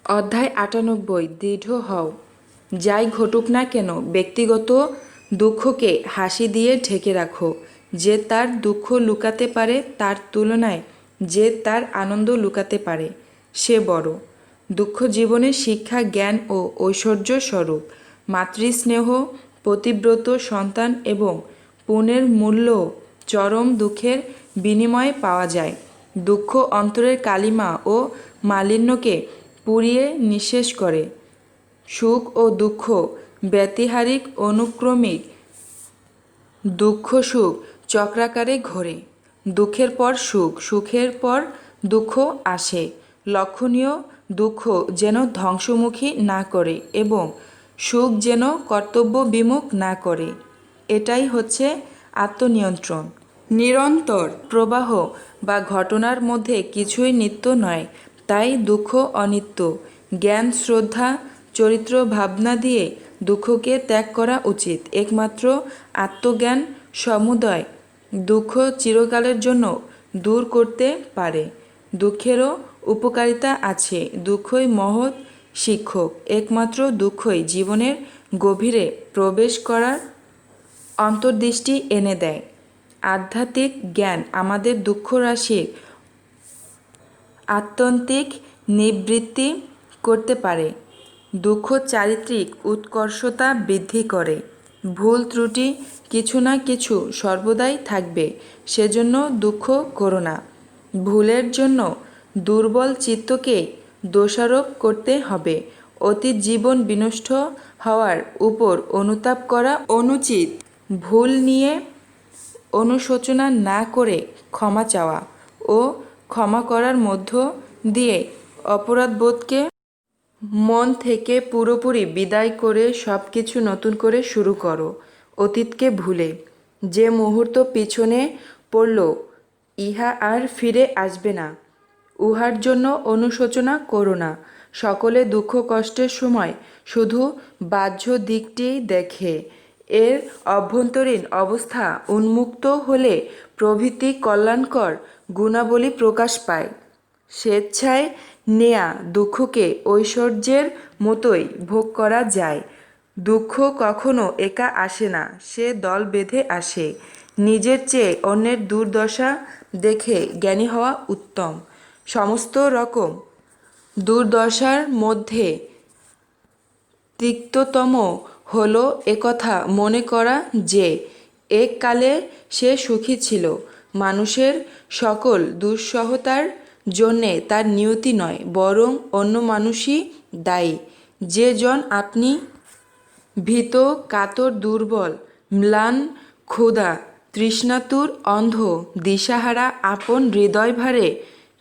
অধ্যায় ৯৮ দৃঢ় হও। যাই ঘটুক না কেন ব্যক্তিগত দুঃখকে হাসি দিয়ে ঢেকে রাখো। যে তার দুঃখ লুকাতে পারে তার তুলনায় যে তার আনন্দ লুকাতে পারে সে বড়। দুঃখ জীবনের শিক্ষা, জ্ঞান ও ঐশ্বর্য স্বরূপ। মাতৃস্নেহ, পতিব্রত সন্তান এবং পুণ্যের মূল্য চরম দুঃখের বিনিময়ে পাওয়া যায়। দুঃখ অন্তরের কালিমা ও মালিন্যকে পুড়িয়ে নিঃশেষ করে। সুখ ও দুঃখ ব্যতিহারিক, অনুক্রমিক। দুঃখ সুখ চক্রাকারে ঘোরে। দুঃখের পর সুখ, সুখের পর দুঃখ আসে। লক্ষণীয় দুঃখ যেন ধ্বংসমুখী না করে এবং সুখ যেন কর্তব্য বিমুখ না করে। এটাই হচ্ছে আত্মনিয়ন্ত্রণ। নিরন্তর প্রবাহ বা ঘটনার মধ্যে কিছুই নিত্য নয়, তাই দুঃখ অনিত্য। জ্ঞান, শ্রদ্ধা, চরিত্র ভাবনা দিয়ে দুঃখকে ত্যাগ করা উচিত। একমাত্র আত্মজ্ঞান সমুদয় দুঃখ চিরকালের জন্য দূর করতে পারে। দুঃখেরও উপকারিতা আছে। দুঃখই মহৎ শিক্ষক। একমাত্র দুঃখই জীবনের গভীরে প্রবেশ করার অন্তর্দৃষ্টি এনে দেয়। আধ্যাত্মিক জ্ঞান আমাদের দুঃখরাশির আত্যন্তিক নিবৃত্তি করতে পারে। দুঃখ চারিত্রিক উৎকর্ষতা বৃদ্ধি করে। ভুল ত্রুটি কিছু না কিছু সর্বদাই থাকবে, সেজন্য দুঃখ করো না। ভুলের জন্য দুর্বল চিত্তকে দোষারোপ করতে হবে। অতীত জীবন বিনষ্ট হওয়ার উপর অনুতাপ করা অনুচিত। ভুল নিয়ে অনুশোচনা না করে ক্ষমা চাওয়া ও ক্ষমা করার মধ্য দিয়ে অপরাধবোধকে মন থেকে পুরোপুরি বিদায় করে সব কিছু নতুন করে শুরু করো। অতীতকে ভুলে যে মুহূর্ত পিছনে পড়ল ইহা আর ফিরে আসবে না, উহার জন্য অনুশোচনা করো না। সকলে দুঃখ কষ্টের সময় শুধু বাহ্য দিকটিই দেখে। এর অভ্যন্তরীণ অবস্থা উন্মুক্ত হলে প্রভৃতি কল্যাণকর গুণাবলী প্রকাশ পায়। স্বেচ্ছায় নেয়া দুঃখকে ঐশ্বর্যের মতোই ভোগ করা যায়। দুঃখ কখনো একা আসে না, সে দল বেঁধে আসে। নিজের চেয়ে অন্যের দুর্দশা দেখে জ্ঞানী হওয়া উত্তম। সমস্ত রকম দুর্দশার মধ্যে তিক্ততম হল একথা মনে করা যে এককালে সে সুখী ছিল। মানুষের সকল দুঃসহতার জন্যে তার নিয়তি নয়, বরং অন্য মানুষই দায়ী। যে জন আপনি ভীত, কাতর, দুর্বল, ম্লান, ক্ষুধা তৃষ্ণাতুর, অন্ধ, দিশাহারা, আপন হৃদয়ভারে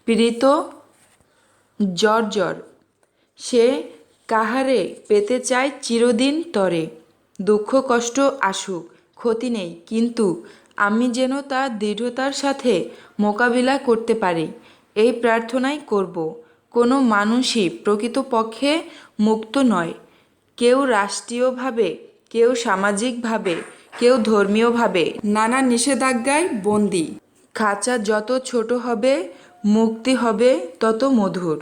পীড়িত, জর্জর, সে কাহারে পেতে চায় চিরদিন তরে। দুঃখ কষ্ট আসুক, ক্ষতি নেই, কিন্তু আমি যেন তা দৃঢ়তার সাথে মোকাবিলা করতে পারি, এই প্রার্থনাই করব। কোনো মানুষই প্রকৃতপক্ষে মুক্ত নয়। কেউ রাষ্ট্রীয়ভাবে, কেউ সামাজিকভাবে, কেউ ধর্মীয়ভাবে নানা নিষেধাজ্ঞায় বন্দী। খাঁচা যত ছোট হবে মুক্তি হবে তত মধুর।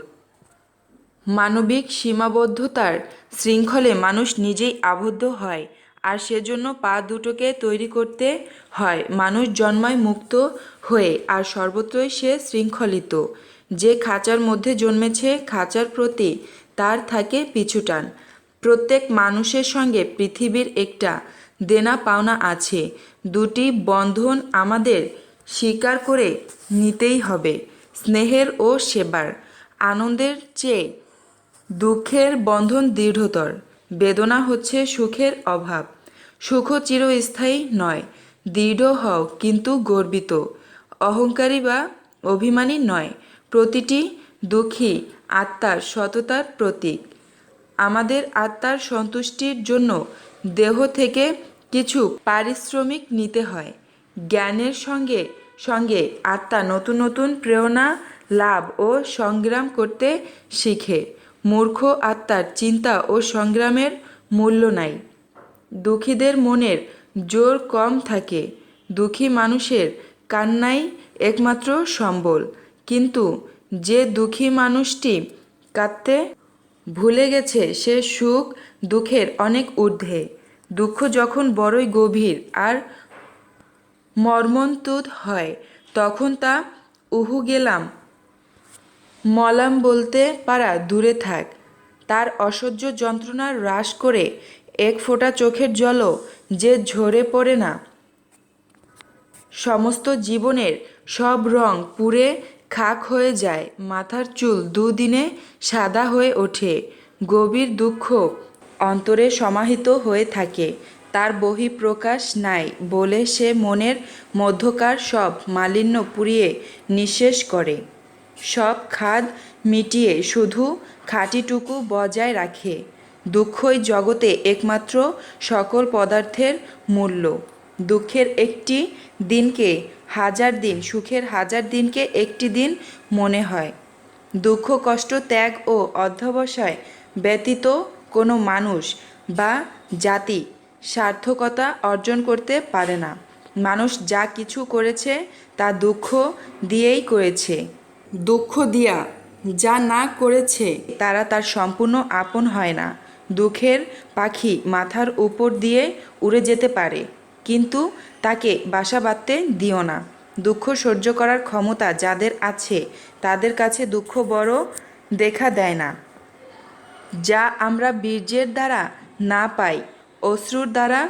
মানবিক সীমাবদ্ধতার শৃঙ্খলে মানুষ নিজেই আবদ্ধ হয়, আর সেজন্য পা দুটোকে তৈরি করতে হয়। মানুষ জন্মায় মুক্ত হয়ে, আর সর্বত্রই সে শৃঙ্খলিত। যে খাঁচার মধ্যে জন্মেছে, খাঁচার প্রতি তার থাকে পিছুটান। প্রত্যেক মানুষের সঙ্গে পৃথিবীর একটা দেনা পাওনা আছে। দুটি বন্ধন আমাদের স্বীকার করে নিতেই হবে, স্নেহের ও সেবার। আনন্দের চেয়ে দুঃখের বন্ধন দৃঢ়তর। বেদনা হচ্ছে সুখের অভাব। সুখও চিরস্থায়ী নয়। দৃঢ় হও, কিন্তু গর্বিত, অহংকারী বা অভিমানী নয়। প্রতিটি দুঃখী আত্মার সততার প্রতীক। আমাদের আত্মার সন্তুষ্টির জন্য দেহ থেকে কিছু পারিশ্রমিক নিতে হয়। জ্ঞানের সঙ্গে সঙ্গে আত্মা নতুন নতুন প্রেরণা লাভ ও সংগ্রাম করতে শিখে। মূর্খ আত্মার চিন্তা ও সংগ্রামের মূল্য নাই। দুঃখীদের মনের জোর কম থাকে। দুঃখী মানুষের কান্নাই একমাত্র সম্বল। কিন্তু যে দুঃখী মানুষটি কাঁদতে ভুলে গেছে সে সুখ দুঃখের অনেক ঊর্ধ্বে। দুঃখ যখন বড়ই গভীর আর মর্মন্তুদ হয়, তখন তা উহু গেলাম মলাম বলতে পারা দূরে থাক। তার অসহ্য যন্ত্রণা হ্রাস করে এক ফোঁটা চোখের জলও যে ঝরে পড়ে না। সমস্ত জীবনের সব রং পুড়ে খাক হয়ে যায়, মাথার চুল দুদিনে সাদা হয়ে ওঠে। গভীর দুঃখ অন্তরে সমাহিত হয়ে থাকে, তার বহিঃপ্রকাশ নাই বলে সে মনের মধ্যকার সব মালিন্য পুড়িয়ে নিঃশেষ করে, সব খাদ মিটিয়ে শুধু খাঁটিটুকু বজায় রাখে। দুঃখই জগতে একমাত্র সকল পদার্থের মূল্য। দুঃখের একটি দিনকে হাজার দিন, সুখের হাজার দিনকে একটি দিন মনে হয়। দুঃখ কষ্ট ত্যাগ ও অধ্যবসায় ব্যতীত কোনো মানুষ বা জাতি সার্থকতা অর্জন করতে পারে না। মানুষ যা কিছু করেছে তা দুঃখ দিয়েই করেছে। দুঃখ দিয়া যা না করেছে তারা তার সম্পূর্ণ আপন হয় না। দুঃখের পাখি মাথার উপর দিয়ে উড়ে যেতে পারে, কিন্তু তাকে বাসা বাঁধতে দিও না। দুঃখ সহ্য করার ক্ষমতা যাদের আছে তাদের কাছে দুঃখ বড় দেখা দেয় না। যা আমরা বীর্যের দ্বারা না পাই, অশ্রুর দ্বারা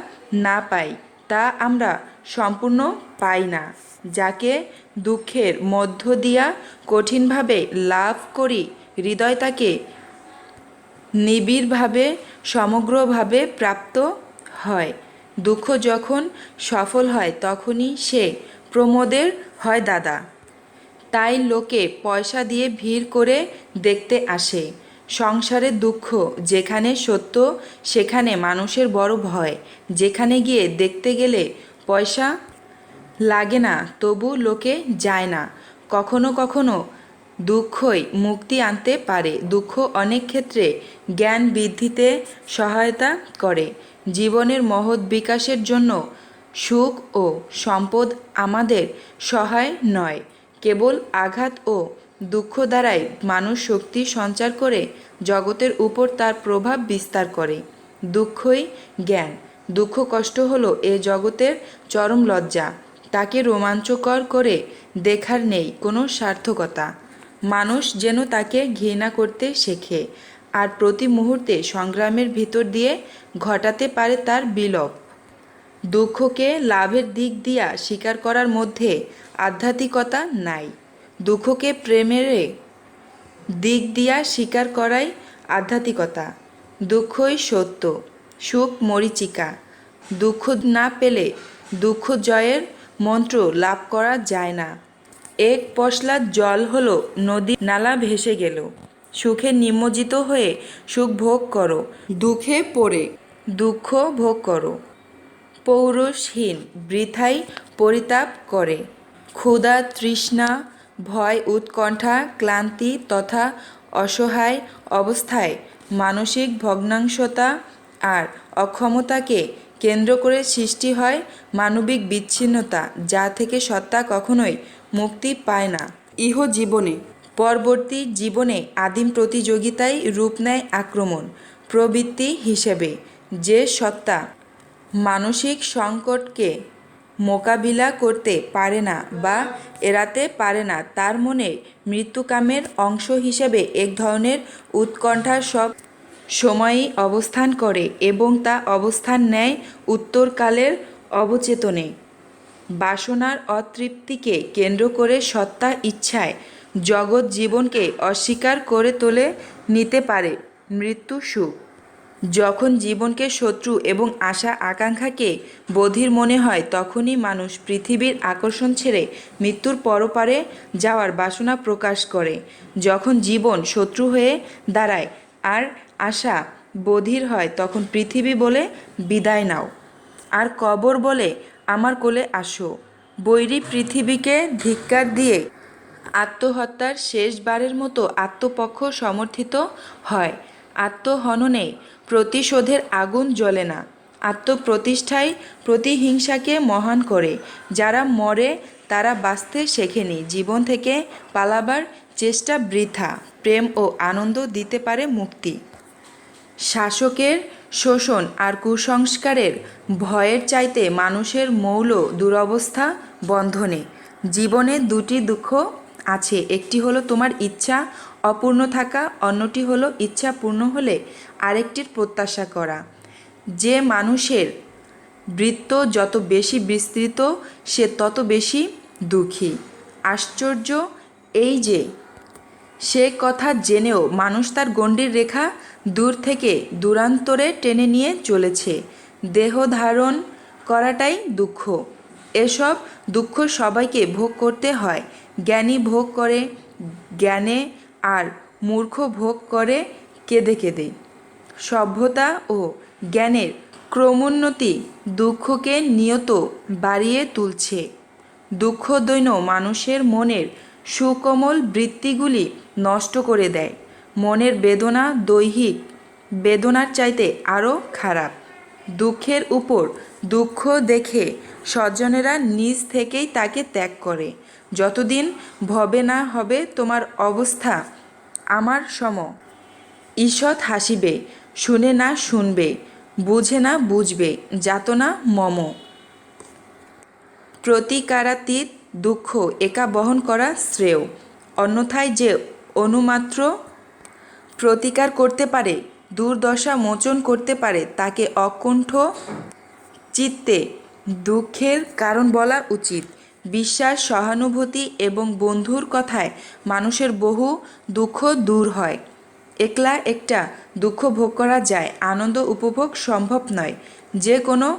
না পাই, তা আমরা সম্পূর্ণ পাই না। যাকে দুঃখের মধ্য দিয়া কঠিনভাবে লাভ করি, হৃদয় তাকে নিবিড়ভাবে সমগ্রভাবে প্রাপ্ত হয়। দুঃখ যখন সফল হয় তখনই সে প্রমোদের হয় দাদা। তাই লোকে পয়সা দিয়ে ভিড় করে দেখতে আসে। সংসারের দুঃখ যেখানে সত্য সেখানে মানুষের বড় ভয়। যেখানে গিয়ে দেখতে গেলে পয়সা লাগে না, তবু লোকে যায় না। কখনো কখনো দুঃখই মুক্তি আনতে পারে। দুঃখ অনেক ক্ষেত্রে জ্ঞান বৃদ্ধিতে সহায়তা করে। জীবনের মহৎ বিকাশের জন্য সুখ ও সম্পদ আমাদের সহায় নয়, কেবল আঘাত ও দুঃখ দ্বারাই মানুষ শক্তি সঞ্চার করে জগতের উপর তার প্রভাব বিস্তার করে। দুঃখই জ্ঞান। দুঃখ কষ্ট হলো এ জগতের চরম লজ্জা। তাকে রোমাঞ্চকর করে দেখার নেই কোনো সার্থকতা। মানুষ যেন তাকে ঘৃণা করতে শেখে, আর প্রতি মুহূর্তে সংগ্রামের ভিতর দিয়ে ঘটাতে পারে তার বিলোপ। দুঃখকে লাভের দিক দিয়া স্বীকার করার মধ্যে আধ্যাত্মিকতা নাই। দুঃখকে প্রেমের দিক দিয়া স্বীকার করাই আধ্যাত্মিকতা। দুঃখই সত্য, সুখ মরীচিকা। দুঃখ না পেলে দুঃখ জয়ের মন্ত্র লাভ করা যায় না। এক পশলা জল হলো নদী নালা ভেসে গেল। সুখে নিমজ্জিত হয়ে সুখ ভোগ করো, দুঃখে পড়ে দুঃখ ভোগ করো। পৌরুষহীন বৃথাই পরিতাপ করে। ক্ষুধা তৃষ্ণা ভয় উৎকণ্ঠা ক্লান্তি তথা অসহায় অবস্থায় মানসিক ভগ্নাংশতা আর অক্ষমতাকে কেন্দ্র করে সৃষ্টি হয় মানবিক বিচ্ছিন্নতা, যা থেকে সত্তা কখনোই মুক্তি পায় না। ইহ জীবনে পরবর্তী জীবনে আদিম প্রতিযোগিতায় রূপ নেয় আক্রমণ প্রবৃত্তি হিসেবে। যে সত্তা মানসিক সংকটকে মোকাবিলা করতে পারে না বা এড়াতে পারে না, তার মনে মৃত্যুকামের অংশ হিসেবে এক ধরনের উৎকণ্ঠা সব সময়ই অবস্থান করে এবং তা অবস্থান নেয় উত্তরকালের অবচেতনে। বাসনার অতৃপ্তিকে কেন্দ্র করে সত্তা ইচ্ছায় জগৎ জীবনকে অস্বীকার করে তোলে, নিতে পারে মৃত্যু সুখ। যখন জীবনকে শত্রু এবং আশা আকাঙ্ক্ষাকে বধির মনে হয়, তখনই মানুষ পৃথিবীর আকর্ষণ ছেড়ে মৃত্যুর পরপারে যাওয়ার বাসনা প্রকাশ করে। যখন জীবন শত্রু হয়ে দাঁড়ায় আর আশা বধির হয়, তখন পৃথিবী বলে বিদায় নাও, আর কবর বলে আমার কোলে আসো। বৈরী পৃথিবীকে ধিক্কার দিয়ে আত্মহত্যার শেষবারের মতো আত্মপক্ষ সমর্থিত হয়। আত্মহননে প্রতিশোধের আগুন জ্বলে না, আত্মপ্রতিষ্ঠাই প্রতিহিংসাকে মহান করে। যারা মরে তারা বাঁচতে শেখেনি, জীবন থেকে পালাবার চেষ্টা বৃথা, প্রেম ও আনন্দ দিতে পারে মুক্তি। শাসকের শোষণ আর কুসংস্কারের ভয়ের চাইতে মানুষের মৌল দুরবস্থা বন্ধনে। জীবনে দুটি দুঃখ আছে, একটি হলো তোমার ইচ্ছা অপূর্ণ থাকা, অন্যটি হলো ইচ্ছা পূর্ণ হলে আরেকটির প্রত্যাশা করা। যে মানুষের বৃত্ত যত বেশি বিস্তৃত সে তত বেশি দুঃখী। আশ্চর্য এই যে সে কথা জেনেও মানুষ তার গণ্ডির রেখা দূর থেকে দূরান্তরে টেনে নিয়ে চলেছে। দেহ ধারণ করাটাই দুঃখ। এসব দুঃখ সবাইকে ভোগ করতে হয়। জ্ঞানী ভোগ করে জ্ঞানে, আর মূর্খ ভোগ করে কেঁদে কেঁদে। সভ্যতা ও জ্ঞানের ক্রমোন্নতি দুঃখকে নিয়ত বাড়িয়ে তুলছে। দুঃখ দৈন্য মানুষের মনের সুকোমল বৃত্তিগুলি নষ্ট করে দেয়। মনের বেদনা দৈহিক বেদনার চাইতে আরও খারাপ। দুঃখের উপর দুঃখ দেখে সজ্জনেরা নিজ থেকেই তাকে ত্যাগ করে। যতদিন ভবে না হবে তোমার অবস্থা আমার সম, ঈষৎ হাসিবে, শুনে না শুনবে, বুঝে না বুঝবে, যাতনা মম। প্রতিকারাতীত দুঃখ একা বহন করা শ্রেয়। অন্যথায় যে অনুমাত্র প্রতিকার করতে পারে, দুর্দশা মোচন করতে পারে, তাকে অকুণ্ঠ চিত্তে দুঃখের কারণ বলা উচিত। বিশ্বাস, সহানুভূতি এবং বন্ধুর কথায় মানুষের বহু দুঃখ দূর হয়। একলা একটা দুঃখ ভোগ করা যায়, আনন্দ উপভোগ সম্ভব নয়। যে কোনো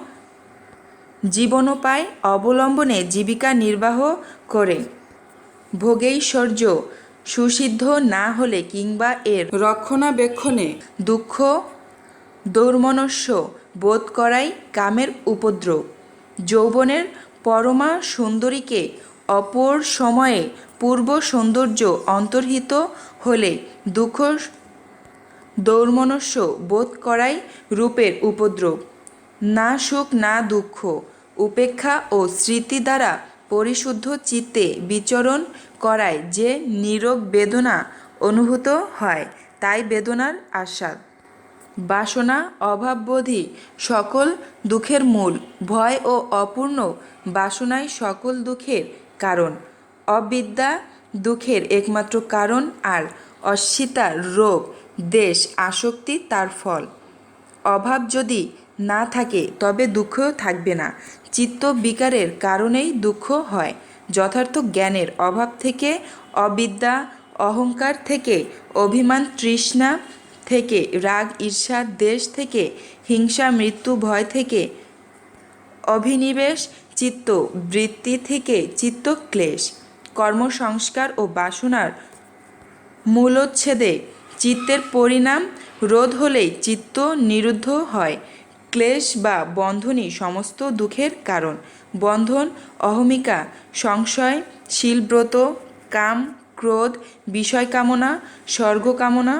জীবনোপায় অবলম্বনে জীবিকা নির্বাহ করে ভোগৈশ্বর্য সুসিদ্ধ না হলে কিংবা এর রক্ষণাবেক্ষণে দুঃখ দৌর্মনস্য বোধ করাই কামের উপদ্রব। যৌবনের পরমা সুন্দরীকে অপর সময়ে পূর্ব সৌন্দর্য অন্তর্হিত হলে দুঃখ দৌর্মনস্য বোধ করাই রূপের উপদ্রব। না সুখ না দুঃখ, উপেক্ষা ও স্মৃতি দ্বারা পরিশুদ্ধ চিত্তে বিচরণ করায় যে নীরব বেদনা অনুভূত হয়, তাই বেদনার আস্বাদ। বাসনা অভাববোধই সকল দুঃখের মূল। ভয় ও অপূর্ণ বাসনাই সকল দুঃখের কারণ। অবিদ্যা দুঃখের একমাত্র কারণ, আর অস্মিতা রোগ, দেশ, আসক্তি তার ফল। অভাব যদি না থাকে তবে দুঃখ থাকবে না। চিত্ত বিকারের কারণেই দুঃখ হয়। যথার্থ জ্ঞানের অভাব থেকে, অবিদ্যা, অহংকার থেকে, অভিমান তৃষ্ণা থেকে, রাগ ঈর্ষা দেশ থেকে, হিংসা মৃত্যু ভয় থেকে, অভিনিবেশ চিত্ত বৃত্তি থেকে, চিত্ত ক্লেশ কর্মসংস্কার ও বাসনার মূলোচ্ছেদে চিত্তের পরিণাম রোধ হলেই চিত্ত নিরুদ্ধ হয়। ক্লেশ বা বন্ধনই সমস্ত দুঃখের কারণ। বন্ধন অহমিকা, সংশয়, শীলব্রত, কাম, ক্রোধ, বিষয়কামনা, স্বর্গকামনা,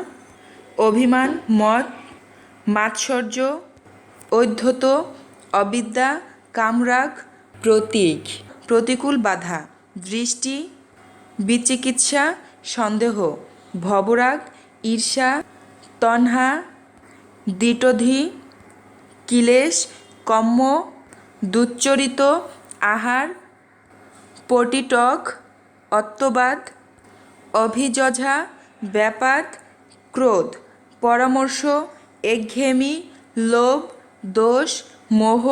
অভিমান, মদ, মাৎসর্য, ঔদ্ধত্য, অবিদ্যা, কামরাগ, প্রতীক, প্রতিকূল বাধা, দৃষ্টি, বিচিকিৎসা, সন্দেহ, ভবরাগ, ঈর্ষা, তণ্হা, দিটোধি, কিলেশ, কম্ম, দুশ্চরিত, আহার, পটিটক, অত্ববাদ, অভিজঝা, ব্যাপাদ, ক্রোধ, পরামর্শ, একঘেয়েমি, লোভ, দোষ, মোহ,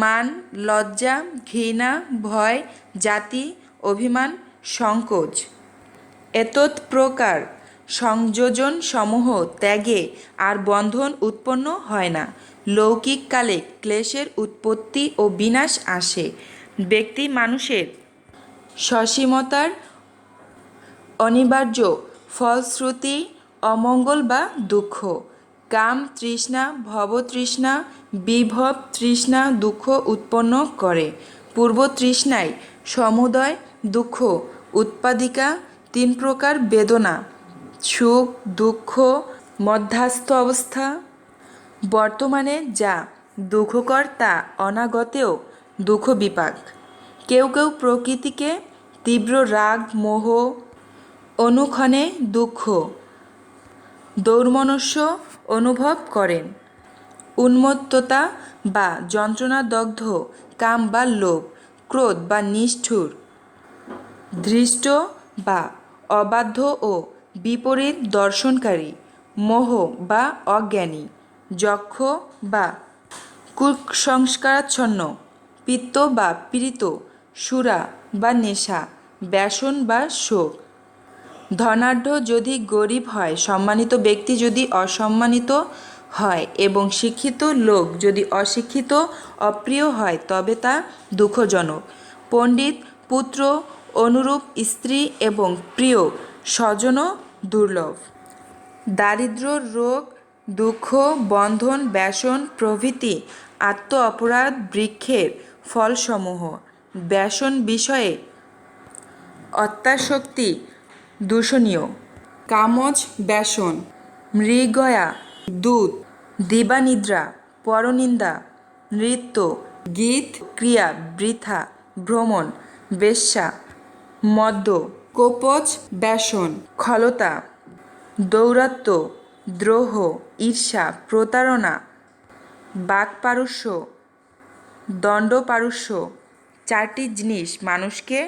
মান, লজ্জা, ঘৃণা, ভয়, জাতি, অভিমান, সংকোচ। এতৎপ্রকার সংযোজন সমূহ ত্যাগে আর বন্ধন উৎপন্ন হয় না। লৌকিক কালে ক্লেশের উৎপত্তি ও বিনাশ আসে। ব্যক্তি মানুষের সসীমতার অনিবার্য ফলশ্রুতি অমঙ্গল বা দুঃখ। কাম তৃষ্ণা, ভবতৃষ্ণা, বিভব তৃষ্ণা দুঃখ উৎপন্ন করে। পূর্ব তৃষ্ণায় সমুদয় দুঃখ উৎপাদিকা। তিন প্রকার বেদনা, সুখ দুঃখ মধ্যস্থ অবস্থা। বর্তমানে যা দুঃখকর তা অনাগতেও দুঃখ বিপাক। কেউ কেউ প্রকৃতিকে তীব্র রাগ মোহ অনুক্ষণে দুঃখ দৌর্মনস্য অনুভব করেন। উন্মত্ততা বা যন্ত্রণাদগ্ধ কাম বা লোভ, ক্রোধ বা নিষ্ঠুর, ধৃষ্ট বা অবাধ্য ও বিপরীত দর্শনকারী, মোহ বা অজ্ঞানী, যক্ষ বা কুসংস্কারাচ্ছন্ন, পিত্ত বা পীড়িত, সুরা বা নেশা, ব্যসন বা শোক। ধনাঢ্য যদি গরিব হয়, সম্মানিত ব্যক্তি যদি অসম্মানিত হয় এবং শিক্ষিত লোক যদি অশিক্ষিত অপ্রিয় হয় তবে তা দুঃখজনক। পণ্ডিত পুত্র, অনুরূপ স্ত্রী এবং প্রিয় স্বজনও দুর্লভ। দারিদ্র্য, রোগ, দুঃখ, বন্ধন, ব্যসন প্রভৃতি আত্ম অপরাধ বৃক্ষের ফলসমূহ। ব্যসন বিষয়ে অত্যাসক্তি দূষণীয়। কামজ ব্যসন, মৃগয়া, দুধ, দিবানিদ্রা, পরনিন্দা, নৃত্য, গীত, ক্রিয়া, বৃথা, ভ্রমণ, বেশ্যা, মদ্য। কোপজ ব্যসন, খলতা, দৌরাত্ম্য, দ্রোহ, ঈর্ষা, প্রতারণা, বাকপারস্য, দণ্ডপারস্য। চারটি জিনিস মানুষকে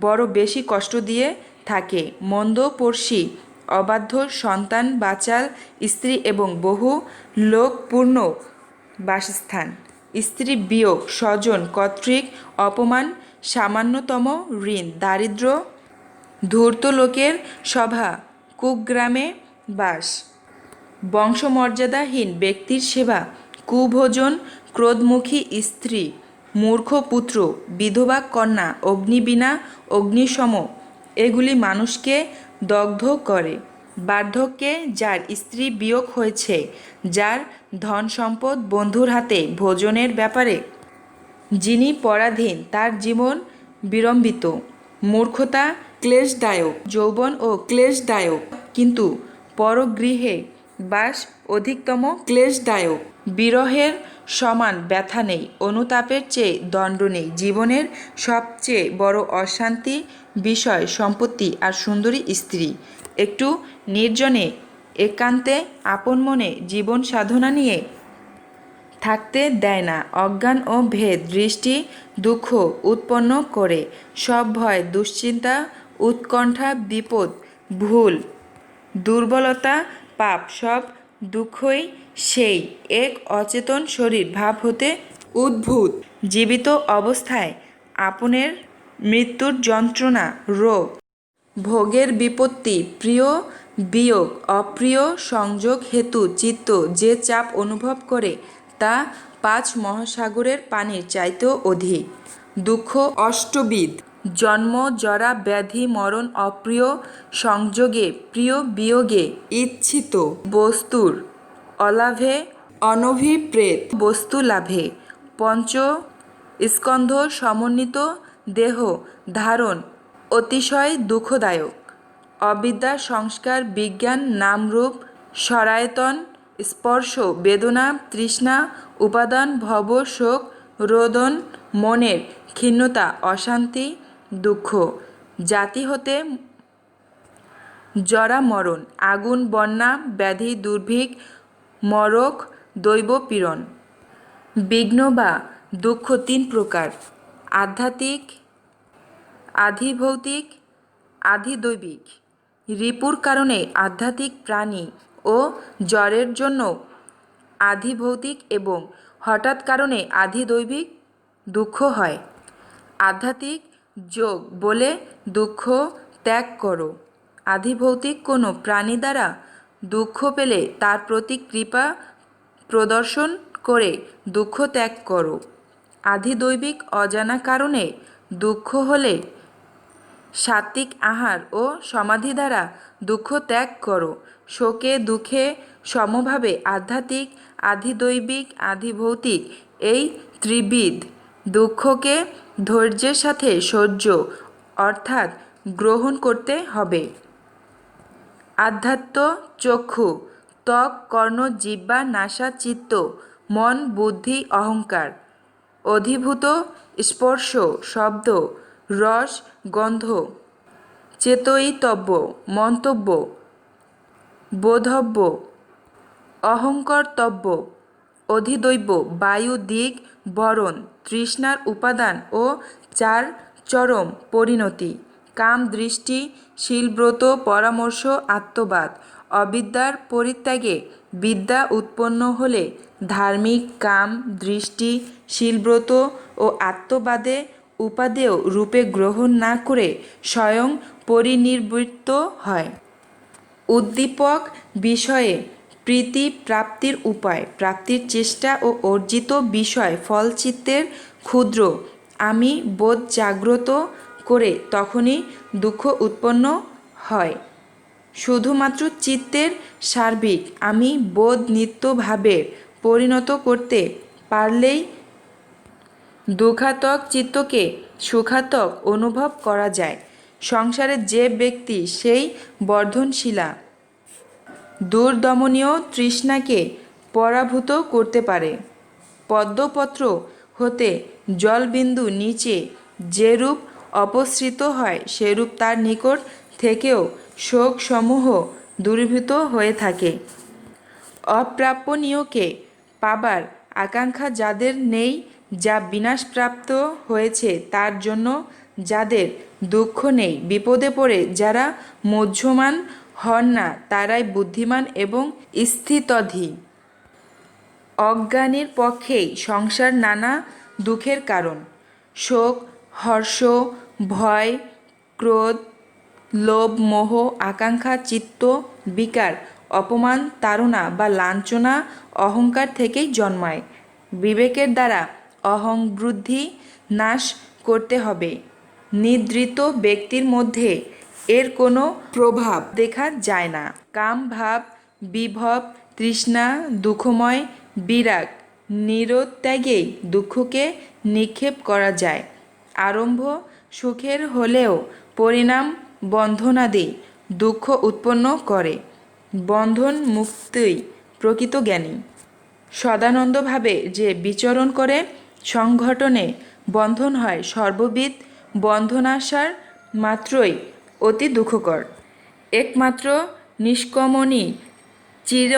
বড় বেশি কষ্ট দিয়ে থাকে: মন্দপর্ষী, অবাধ্য সন্তান, বাচাল স্ত্রী এবং বহু লোকপূর্ণ বাসস্থান। স্ত্রী বিয়োগ, স্বজন কর্তৃক অপমান, সামান্যতম ঋণ, দারিদ্র্য, ধূর্ত লোকের সভা, কুগ্রামে বাস, বংশমর্যাদাহীন ব্যক্তির সেবা, কুভোজন, ক্রোধমুখী স্ত্রী, মূর্খ পুত্র, বিধবা কন্যা, অগ্নিবীণা, অগ্নিশম। এগুলি মানুষকে দগ্ধ করে। বার্ধক্যে যার স্ত্রী বিয়োগ হয়েছে, যার ধন সম্পদ বন্ধুর হাতে ভোজনের ব্যাপারে যিনি পরাধীন, তার জীবন বিড়ম্বিত। মূর্খতা ক্লেশদায়ক, যৌবন ও ক্লেশদায়ক, কিন্তু পরগৃহে বাস অধিকতম ক্লেশদায়ক। বিরহের সমান ব্যথা নেই, অনুতাপের চেয়ে দণ্ড নেই। জীবনের সবচেয়ে বড় অশান্তি বিষয় সম্পত্তি আর সুন্দরী স্ত্রী। একটু নির্জনে একান্তে আপন মনে জীবন সাধনা নিয়ে থাকতে দেয় না। অজ্ঞান ও ভেদ দৃষ্টি দুঃখ উৎপন্ন করে। সব ভয়, দুশ্চিন্তা, উৎকণ্ঠা, বিপদ, ভুল, দুর্বলতা, পাপ, সব দুঃখই সেই এক অচেতন শরীর ভাব হতে উদ্ভূত। জীবিত অবস্থায় আপনের মৃত্যুর যন্ত্রণা, রোগ, ভোগের বিপত্তি, প্রিয় বিয়োগ, অপ্রিয় সংযোগ হেতু চিত্ত যে চাপ অনুভব করে তা 5 মহাসাগরের পানির চাইতেও অধিক। দুঃখ অষ্টবিধ: জন্ম, জরা, ব্যাধি, মরণ, অপ্রিয় সংযোগে, প্রিয় বিয়োগে, ইচ্ছিত বস্তুর অলাভে, অনভিপ্রেত বস্তু লাভে। পঞ্চ স্কন্ধ সমন্বিত দেহ ধারণ অতিশয় দুঃখদায়ক। অবিদ্যা, সংস্কার, বিজ্ঞান, নামরূপ, সরায়তন, স্পর্শ, বেদনা, তৃষ্ণা, উপাদান, ভব, শোক, রোদন, মনের ক্ষীণতা, অশান্তি, দুঃখ। জাতি হতে জরা, মরণ, আগুন, বন্যা, ব্যাধি, দুর্ভিক্ষ, মরক, দৈব পীড়ন। বিঘ্ন বা দুঃখ 3 প্রকার: আধ্যাত্মিক, আধিভৌতিক, আধিদৈবিক। রিপুর কারণে আধ্যাত্মিক প্রাণী ও জ্বরের জন্য আধিভৌতিক এবং হঠাৎ কারণে আধিদৈবিক দুঃখ হয়। আধ্যাত্মিক যোগ বলে দুঃখ ত্যাগ করো। আধিভৌতিক কোনো প্রাণী দ্বারা দুঃখ পেলে তার প্রতি কৃপা প্রদর্শন করে দুঃখ ত্যাগ করো। আধিদৈবিক অজানা কারণে দুঃখ হলে সাত্ত্বিক আহার ও সমাধি দ্বারা দুঃখ ত্যাগ করো। শোকে দুঃখে সমভাবে আধ্যাত্মিক, আধিদৈবিক, আধিভৌতিক এই ত্রিবিধ দুঃখকে ধৈর্যের সাথে সহ্য অর্থাৎ গ্রহণ করতে হবে। আধ্যাত্ম চক্ষু, ত্বক, কর্ণ, জিহ্বা, নাসা, চিত্ত, মন, বুদ্ধি, অহংকার। অধিভূত স্পর্শ, শব্দ, রস, গন্ধ, চেতয়িতব্য, মন্তব্য, বোধব্য, অহংকর্তব্য, অধিদৈব, বায়ু, দিক, বরণ, তৃষ্ণার উপাদান ও চার চরম পরিণতি, কাম, দৃষ্টি, শীলব্রত, পরামর্শ, আত্মবাদ। অবিদ্যার পরিত্যাগে বিদ্যা উৎপন্ন হলে ধার্মিক কাম, দৃষ্টি, শীলব্রত ও আত্মবাদে উপাদেয় রূপে গ্রহণ না করে স্বয়ং পরিনির্বৃত্ত হয়। উদ্দীপক বিষয়ে প্রীতি প্রাপ্তির উপায়, প্রাপ্তির চেষ্টা ও অর্জিত বিষয় ফলচিত্তের ক্ষুদ্র আমি বোধ জাগ্রত করে তখনই দুঃখ উৎপন্ন হয়। শুধুমাত্র চিত্তের সার্বিক আমি বোধ নিত্যভাবের পরিণত করতে পারলেই দুঃখাত্মক চিত্তকে সুখাত্মক অনুভব করা যায়। সংসারে যে ব্যক্তি সেই বর্ধনশীলা দুর্দমনীয় তৃষ্ণাকে পরাভূত করতে পারে, পদ্মপত্র হতে জলবিন্দু নিচে যেরূপ অপসৃত হয় সেরূপ তার নিকট থেকেও শোকসমূহ দূরীভূত হয়ে থাকে। অপ্রাপণীয়কে পাবার আকাঙ্ক্ষা যাদের নেই, যা বিনাশপ্রাপ্ত হয়েছে তার জন্য যাদের দুঃখ নেই, বিপদে পড়ে যারা মুহ্যমান হন না তারাই বুদ্ধিমান এবং স্থিতধী। অজ্ঞানীর পক্ষেই সংসার নানা দুঃখের কারণ। শোক, হর্ষ, ভয়, ক্রোধ, লোভ, মোহ, আকাঙ্ক্ষা, চিত্ত বিকার, অপমান, তাড়না বা লাঞ্ছনা অহংকার থেকেই জন্মায়। বিবেকের দ্বারা অহংবুদ্ধি নাশ করতে হবে। নিদ্রিত ব্যক্তির মধ্যে এর কোনো প্রভাব দেখা যায় না। কাম ভাব, বিভব, তৃষ্ণা, দুঃখময় বিরাগ নিরোত্যাগেই দুঃখকে নিক্ষেপ করা যায়। আরম্ভ সুখের হলেও পরিণাম বন্ধনাদি দুঃখ উৎপন্ন করে। বন্ধন মুক্তই প্রকৃত জ্ঞানী। সদানন্দভাবে যে বিচরণ করে সংঘটনে বন্ধন হয়, সর্ববিধ বন্ধনাসার মাত্রই অতি দুঃখকর। একমাত্র নিষ্কমনই চির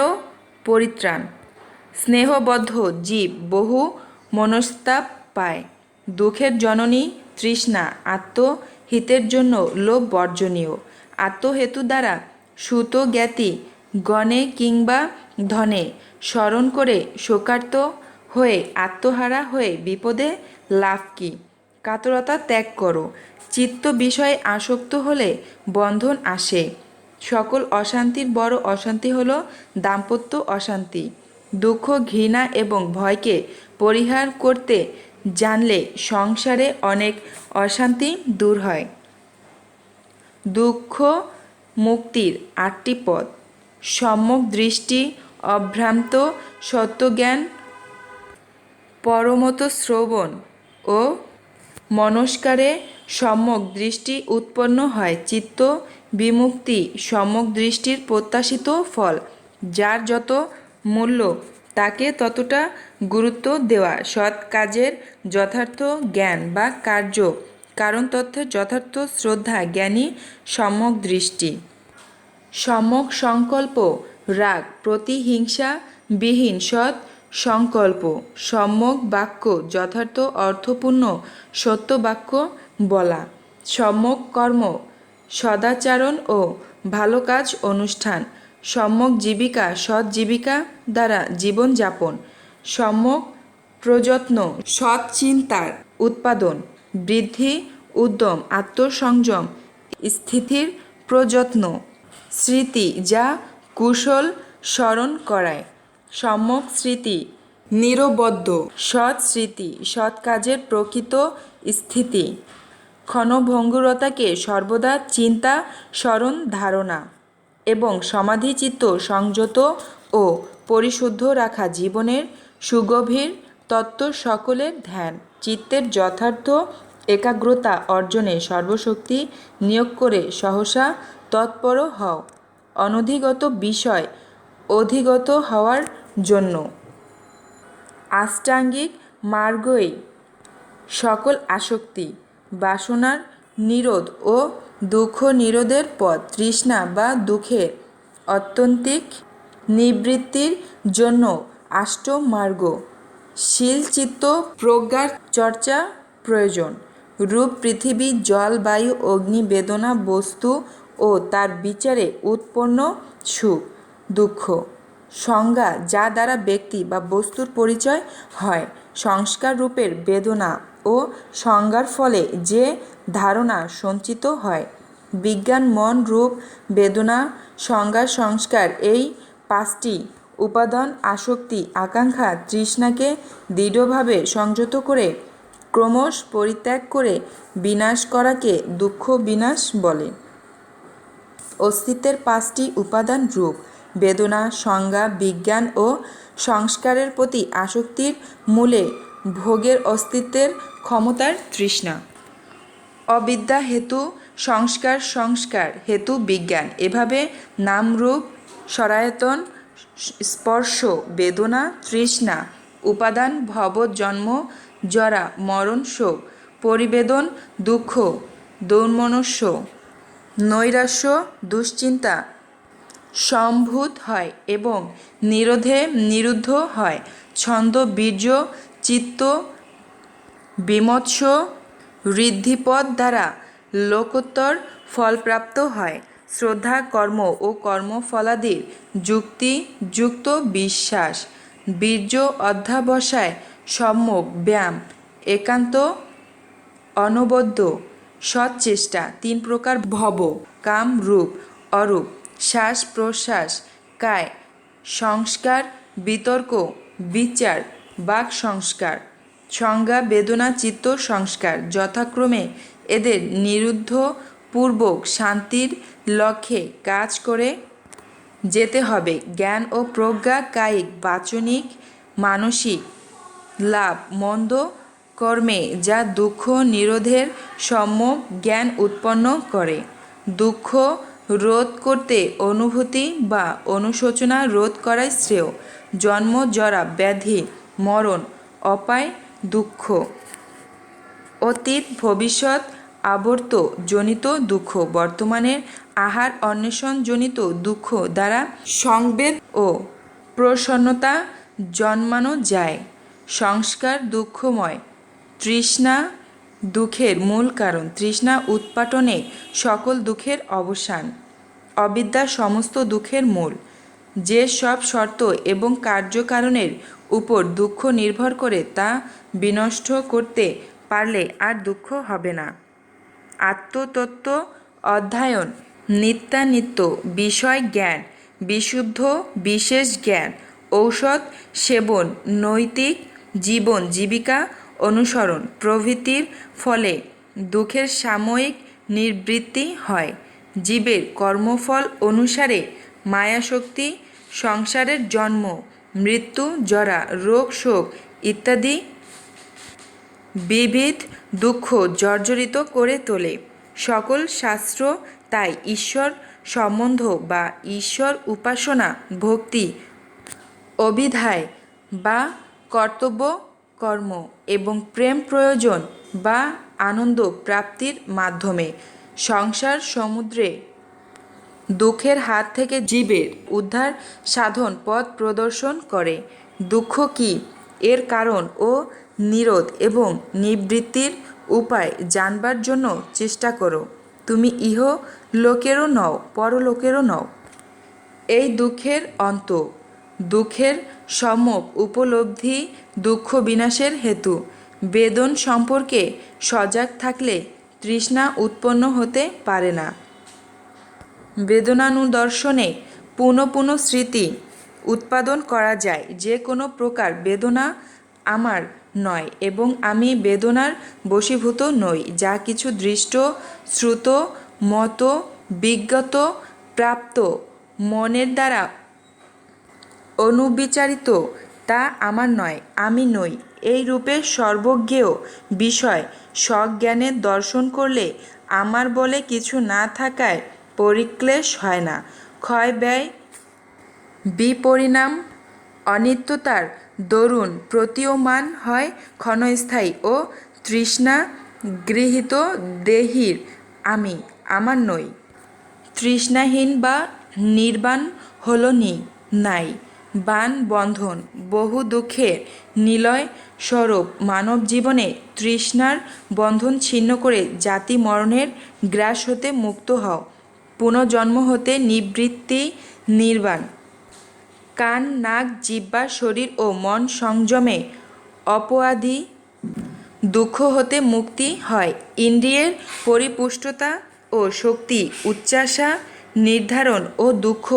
পরিত্রাণ। স্নেহবদ্ধ জীব বহু মনস্তাপ পায়। দুঃখের জননী তৃষ্ণা। আত্মহিতের জন্য লোভ বর্জনীয়। আত্মহেতু দ্বারা সুত জ্ঞাতি গণে কিংবা ধনে স্মরণ করে শোকার্ত হয়ে আত্মহারা হয়ে বিপদে লাভ কি? কাতরতা ত্যাগ করো। চিত্ত বিষয়ে আসক্ত হলে বন্ধন আসে। সকল অশান্তির বড় অশান্তি হল দাম্পত্য অশান্তি। দুঃখ, ঘৃণা এবং ভয়কে পরিহার করতে জানলে সংসারে অনেক অশান্তি দূর হয়। দুঃখ মুক্তির 8টি পথ: সম্যক দৃষ্টি, অভ্রান্ত সত্যজ্ঞান, পরমত শ্রবণ ও মনস্কারে সম্যক দৃষ্টি উৎপন্ন হয়। চিত্ত বিমুক্তি সম্যক দৃষ্টির প্রত্যাশিত ফল। যার যত মূল্য তাকে ততটা গুরুত্ব দেওয়া। সৎ কাজের যথার্থ জ্ঞান বা কার্য কারণ তথ্যের যথার্থ শ্রদ্ধা জ্ঞানী সম্যক দৃষ্টি। সম্যক সংকল্প রাগ প্রতিহিংসা বিহীন সৎ সংকল্প। সম্যক বাক্য যথার্থ অর্থপূর্ণ সত্য বাক্য বলা। সম্যক কর্ম সদাচরণ ও ভালো কাজ অনুষ্ঠান। সম্যক জীবিকা সৎ জীবিকা দ্বারা জীবন যাপন। সম্যক প্রযত্ন সৎ চিন্তার উৎপাদন, বৃদ্ধি, উদ্যম, আত্মসংযম, স্থিতির প্রযত্ন। স্মৃতি যা কুশল স্মরণ করায়। সম্যক স্মৃতি নিরবধ্য সৎ স্মৃতি সৎ কাজের প্রকৃত স্থিতি। ক্ষণভঙ্গুরতাকে সর্বদা চিন্তা, স্মরণ, ধারণা এবং সমাধিচিত্ত সংযত ও পরিশুদ্ধ রাখা। জীবনের সুগভীর তত্ত্ব সকলের ধ্যান। চিত্তের যথার্থ একাগ্রতা অর্জনে সর্বশক্তি নিয়োগ করে সহসা তৎপর হও। অনধিগত বিষয় অধিগত হওয়ার জন্য। আষ্টাঙ্গিক মার্গই সকল আসক্তি, বাসনার নিরোধ ও দুঃখ নিরোধের পথ। তৃষ্ণা বা দুঃখের অত্যন্তিক নিবৃত্তির জন্য আষ্টমার্গ শীলচিত্ত প্রজ্ঞার চর্চা প্রয়োজন। রূপ, পৃথিবী, জল, বায়ু, অগ্নি, বেদনা, বস্তু ও তার বিচারে উৎপন্ন সুখ দুঃখ। সংজ্ঞা, যা দ্বারা ব্যক্তি বা বস্তুর পরিচয় হয়। সংস্কার রূপের বেদনা ও সংজ্ঞার ফলে যে ধারণা সঞ্চিত হয়। বিজ্ঞান, মন, রূপ, বেদনা, সংজ্ঞা, সংস্কার এই পাঁচটি উপাদান আসক্তি, আকাঙ্ক্ষা, তৃষ্ণাকে দৃঢ়ভাবে সংযত করে ক্রমশ পরিত্যাগ করে বিনাশ করাকে দুঃখ বিনাশ বলে। অস্তিত্বের পাঁচটি উপাদান রূপ, বেদনা, সংজ্ঞা, বিজ্ঞান ও সংস্কারের প্রতি আসক্তির মূলে ভোগের অস্তিত্বের ক্ষমতার তৃষ্ণা। অবিদ্যা হেতু সংস্কার, সংস্কার হেতু বিজ্ঞান। এভাবে নাম, রূপ, সরায়তন, স্পর্শ, বেদনা, তৃষ্ণা উপাদান ভব, জন্ম, জরা, মরণ, শোক, পরিবেদন, দুঃখ, দৌর্মনস্য, নৈরাশ্য, দুশ্চিন্তা সম্ভূত হয় এবং নিরোধে নিরুদ্ধ হয়। ছন্দ, বীর্য, চিত্ত, বিমর্ষ, ঋদ্ধিপদ দ্বারা লোকোত্তর ফলপ্রাপ্ত হয়। শ্রদ্ধা, কর্ম ও কর্মফলাদির যুক্তিযুক্ত বিশ্বাস, বীর্য অধ্যাবসায়, সম্যক ব্যায়াম, একান্ত অনবদ্য সৎচেষ্টা, তিন প্রকার ভব, কাম, রূপ, অরূপ, শ্বাস প্রশ্বাস, কায় সংস্কার, বিতর্ক, বিচার, বাক সংস্কার, সংজ্ঞা, বেদনা, চিত্ত সংস্কার। যথাক্রমে এদের নিরুদ্ধ পূর্বক শান্তির লক্ষ্যে কাজ করে যেতে হবে। জ্ঞান ও প্রজ্ঞা কায়িক, বাচনিক, মানসিক লাভ মন্দ কর্মে যা দুঃখ নিরোধের সম্যক জ্ঞান উৎপন্ন করে। দুঃখ রোধ করতে অনুভূতি বা অনুশোচনা রোধ করাই শ্রেয়। জন্ম, জরা, ব্যাধি, মরণ, অপায়, দুঃখ অতীত, ভবিষ্যৎ, আবর্ত জনিত দুঃখ, বর্তমানের আহার অন্বেষণ জনিত দুঃখ দ্বারা সংবেদ ও প্রসন্নতা জন্মানো যায়। সংস্কার দুঃখময়। তৃষ্ণা দুঃখের মূল কারণ। তৃষ্ণা উৎপাটনে সকল দুঃখের অবসান। অবিদ্যা সমস্ত দুঃখের মূল। যে সব শর্ত এবং কার্যকারণের উপর দুঃখ নির্ভর করে তা বিনষ্ট করতে পারলে আর দুঃখ হবে না। আত্মতত্ত্ব অধ্যয়ন, নিত্যানিত্য বিষয় জ্ঞান, বিশুদ্ধ বিশেষ জ্ঞান, ঔষধ সেবন, নৈতিক জীবন জীবিকা অনুসরণ প্রভৃতির ফলে দুঃখের সাময়িক নিবৃত্তি হয়। জীবের কর্মফল অনুসারে মায়াশক্তি, সংসারের জন্ম, মৃত্যু, জরা, রোগ, শোক ইত্যাদি বিবিধ দুঃখ জর্জরিত করে তোলে। সকল শাস্ত্র তাই ঈশ্বর সম্বন্ধ বা ঈশ্বর উপাসনা, ভক্তি, অভিধায় বা কর্তব্য কর্ম এবং প্রেম প্রয়োজন বা আনন্দ প্রাপ্তির মাধ্যমে সংসার সমুদ্রে দুঃখের হাত থেকে জীবের উদ্ধার সাধন পথ প্রদর্শন করে। দুঃখ কী, এর কারণ ও নিরোধ এবং নিবৃত্তির উপায় জানবার জন্য চেষ্টা করো। তুমি ইহ লোকেরও নও, পরলোকেরও নও। এই দুঃখের অন্ত, দুঃখের সম্যক উপলব্ধি দুঃখ বিনাশের হেতু। বেদন সম্পর্কে সজাগ থাকলে তৃষ্ণা উৎপন্ন হতে পারে না। বেদনানুদর্শনে পুনঃ পুনঃ স্মৃতি উৎপাদন করা যায়। যে কোনো প্রকার বেদনা আমার নয় এবং আমি বেদনার বশীভূত নই। যা কিছু দৃষ্ট, শ্রুত, মত, বিজ্ঞত, প্রাপ্ত, মনের দ্বারা অনুবিচারিত তা আমার নয়, আমি নই। এই রূপে সর্বজ্ঞেয় বিষয় সজ্ঞানের দর্শন করলে আমার বলে কিছু না থাকায় পরিক্লেশ হয় না। ক্ষয় ব্যয় বিপরিণাম অনিত্যতার দরুন প্রতীয়মান হয় ক্ষণস্থায়ী ও তৃষ্ণা গৃহীত দেহির আমি আমার নই। তৃষ্ণাহীন বা নির্বাণ হল নাই। বাণ বন্ধন বহু দুঃখের নিলয় স্বরূপ মানব জীবনে তৃষ্ণার বন্ধন ছিন্ন করে জাতি মরণের গ্রাস হতে মুক্ত হও। পুনর্জন্ম হতে নিবৃত্তি নির্বাণ। কান নাক জিহ্বা শরীর ও মন সংযমে অপরাধী দুঃখ হতে মুক্তি হয়। ইন্দ্রিয়ের পরিপুষ্টতা ও শক্তি উচ্চাশা নির্ধারণ ও দুঃখ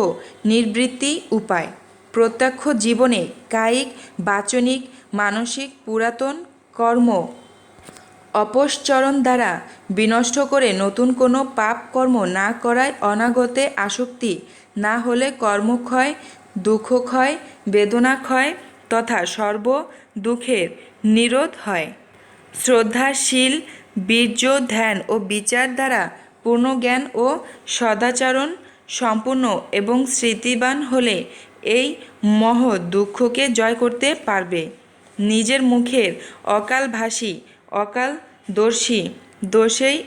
নিবৃত্তি উপায়। প্রত্যক্ষ জীবনে কায়িক বাচনিক মানসিক পুরাতন কর্ম অপশ্চরণ দ্বারা বিনষ্ট করে নতুন কোনো পাপ কর্ম না করায় অনাগতে আসক্তি না হলে কর্মক্ষয় দুঃখক্ষয় বেদনাক্ষয় তথা সর্ব দুঃখের নিরোধ হয়। শ্রদ্ধাশীল বীর্য ধ্যান ও বিচার দ্বারা পূর্ণ জ্ঞান ও সদাচরণ সম্পূর্ণ এবং স্মৃতিবান হলে এই মহৎ দুঃখকে জয় করতে পারবে। নিজের মুখের অকালভাষী অকালদর্শী দোষেই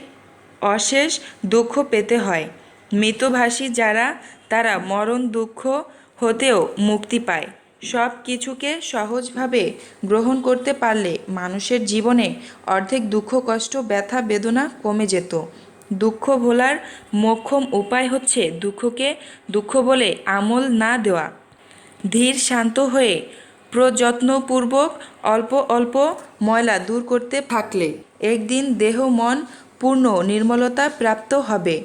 অশেষ দুঃখ পেতে হয়। মৃতভাষী যারা তারা মরণ দুঃখ হতেও মুক্তি পায়। সব কিছুকে সহজভাবে গ্রহণ করতে পারলে মানুষের জীবনে অর্ধেক দুঃখ কষ্ট ব্যথা বেদনা কমে যেত। দুঃখ ভোলার মোক্ষম উপায় হচ্ছে দুঃখকে দুঃখ বলে আমল না দেওয়া। ধীর শান্ত হয়ে প্রযত্নপূর্বক অল্প অল্প ময়লা দূর করতে থাকলে একদিন দেহ মন পূর্ণ নির্মলতা প্রাপ্ত হবে।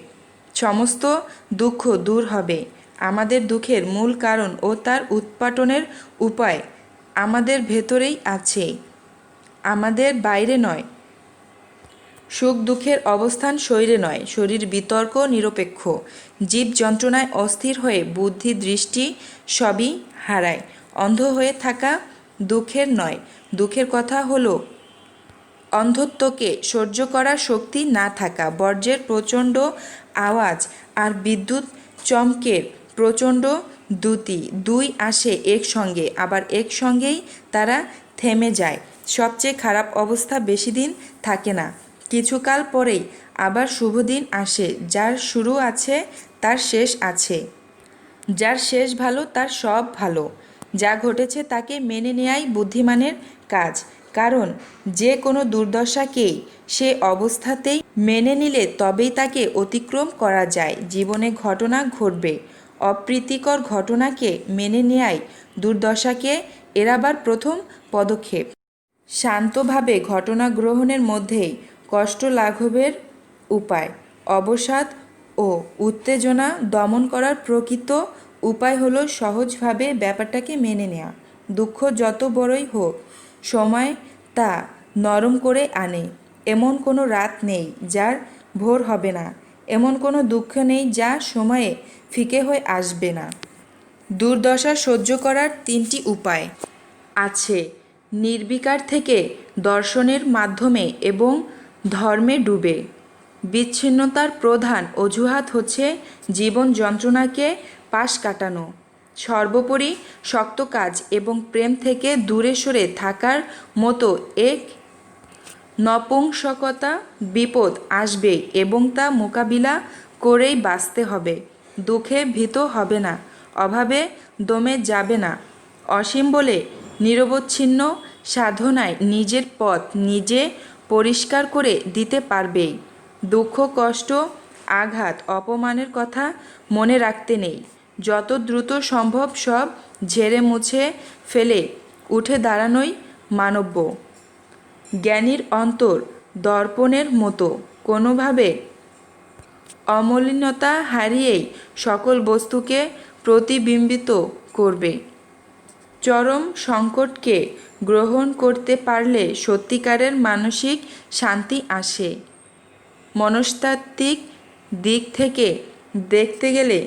সমস্ত দুঃখ দূর হবে। আমাদের দুঃখের মূল কারণ ও তার উৎপাটনের উপায় আমাদের ভেতরেই আছে, আমাদের বাইরে নয়। সুখ দুঃখের অবস্থান শরীরে নয়। শরীর বিতর্ক নিরপেক্ষ। জীব যন্ত্রণায় অস্থির হয়ে বুদ্ধি দৃষ্টি সবই হারায়। অন্ধ হয়ে থাকা দুঃখের নয়। দুঃখের কথা হলো অন্ধত্বকে সহ্য করার শক্তি না থাকা। বজ্রের প্রচণ্ড আওয়াজ আর বিদ্যুৎ চমকের প্রচণ্ড দ্যুতি দুই আসে একসঙ্গে, আবার একসঙ্গেই তারা থেমে যায়। সবচেয়ে খারাপ অবস্থা বেশি দিন থাকে না, কিছুকাল পরেই আবার শুভদিন আসে। যার শুরু আছে তার শেষ আছে। যার শেষ ভালো তার সব ভালো। যা ঘটেছে তাকে মেনে নেয়াই বুদ্ধিমানের কাজ। কারণ যে কোনো দুর্দশাকেই সে অবস্থাতেই মেনে নিলে তবেই তাকে অতিক্রম করা যায়। জীবনে ঘটনা ঘটবে। অপ্রীতিকর ঘটনাকে মেনে নেয়াই দুর্দশাকে এড়াবার প্রথম পদক্ষেপ। শান্তভাবে ঘটনা গ্রহণের মধ্যেই কষ্ট লাঘবের উপায়। অবসাদ ও উত্তেজনা দমন করার প্রকৃত উপায় হলো সহজভাবে ব্যাপারটাকে মেনে নেওয়া। দুঃখ যত বড়ই হোক সময় তা নরম করে আনে। এমন কোনো রাত নেই যার ভোর হবে না। এমন কোনো দুঃখ নেই যা সময়ে ফিকে হয়ে আসবে না। দুর্দশা সহ্য করার তিনটি উপায় আছে। নির্বিকার থেকে দর্শনের মাধ্যমে এবং ধর্মে ডুবে। বিচ্ছিন্নতার প্রধান অজুহাত হচ্ছে জীবন যন্ত্রণাকে পাশ কাটানো। সর্বোপরি শক্ত কাজ এবং প্রেম থেকে দূরে সরে থাকার মতো এক নপুংসকতা বিপদ আসবে এবং তা মোকাবিলা করেই বাঁচতে হবে। দুঃখে ভীত হবে না, অভাবে দমে যাবে না। অসীম বলে নিরবচ্ছিন্ন সাধনায় নিজের পথ নিজে পরিষ্কার করে দিতে পারবেই। দুঃখ কষ্ট আঘাত অপমানের কথা মনে রাখতে নেই। যত দ্রুত সম্ভব সব ঝেড়ে মুছে ফেলে উঠে দাঁড়ানোই মানব্য। জ্ঞানীর অন্তর দর্পণের মতো কোনোভাবে অমলিনতা হারিয়েই সকল বস্তুকে প্রতিবিম্বিত করবে। চরম সংকটকে গ্রহণ করতে পারলে সত্যিকারের মানসিক শান্তি আসে। মনস্তাত্ত্বিক দিক থেকে দেখতে গেলে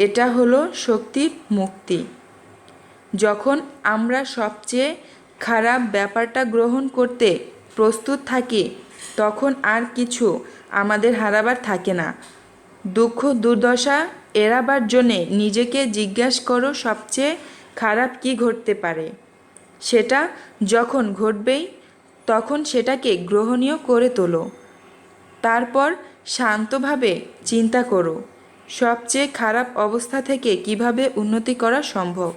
এটা হলো শক্তির মুক্তি। যখন আমরা সবচেয়ে খারাপ ব্যাপারটা গ্রহণ করতে প্রস্তুত থাকি তখন আর কিছু আমাদের হারাবার থাকে না। দুঃখ দুর্দশা এড়াবার জন্যে নিজেকে জিজ্ঞাসা করো সবচেয়ে খারাপ কী ঘটতে পারে। সেটা যখন ঘটবেই তখন সেটাকে গ্রহণীয় করে তোলো। তারপর শান্তভাবে চিন্তা করো, সবচেয়ে খারাপ অবস্থা থেকে কিভাবে উন্নতি করা সম্ভব।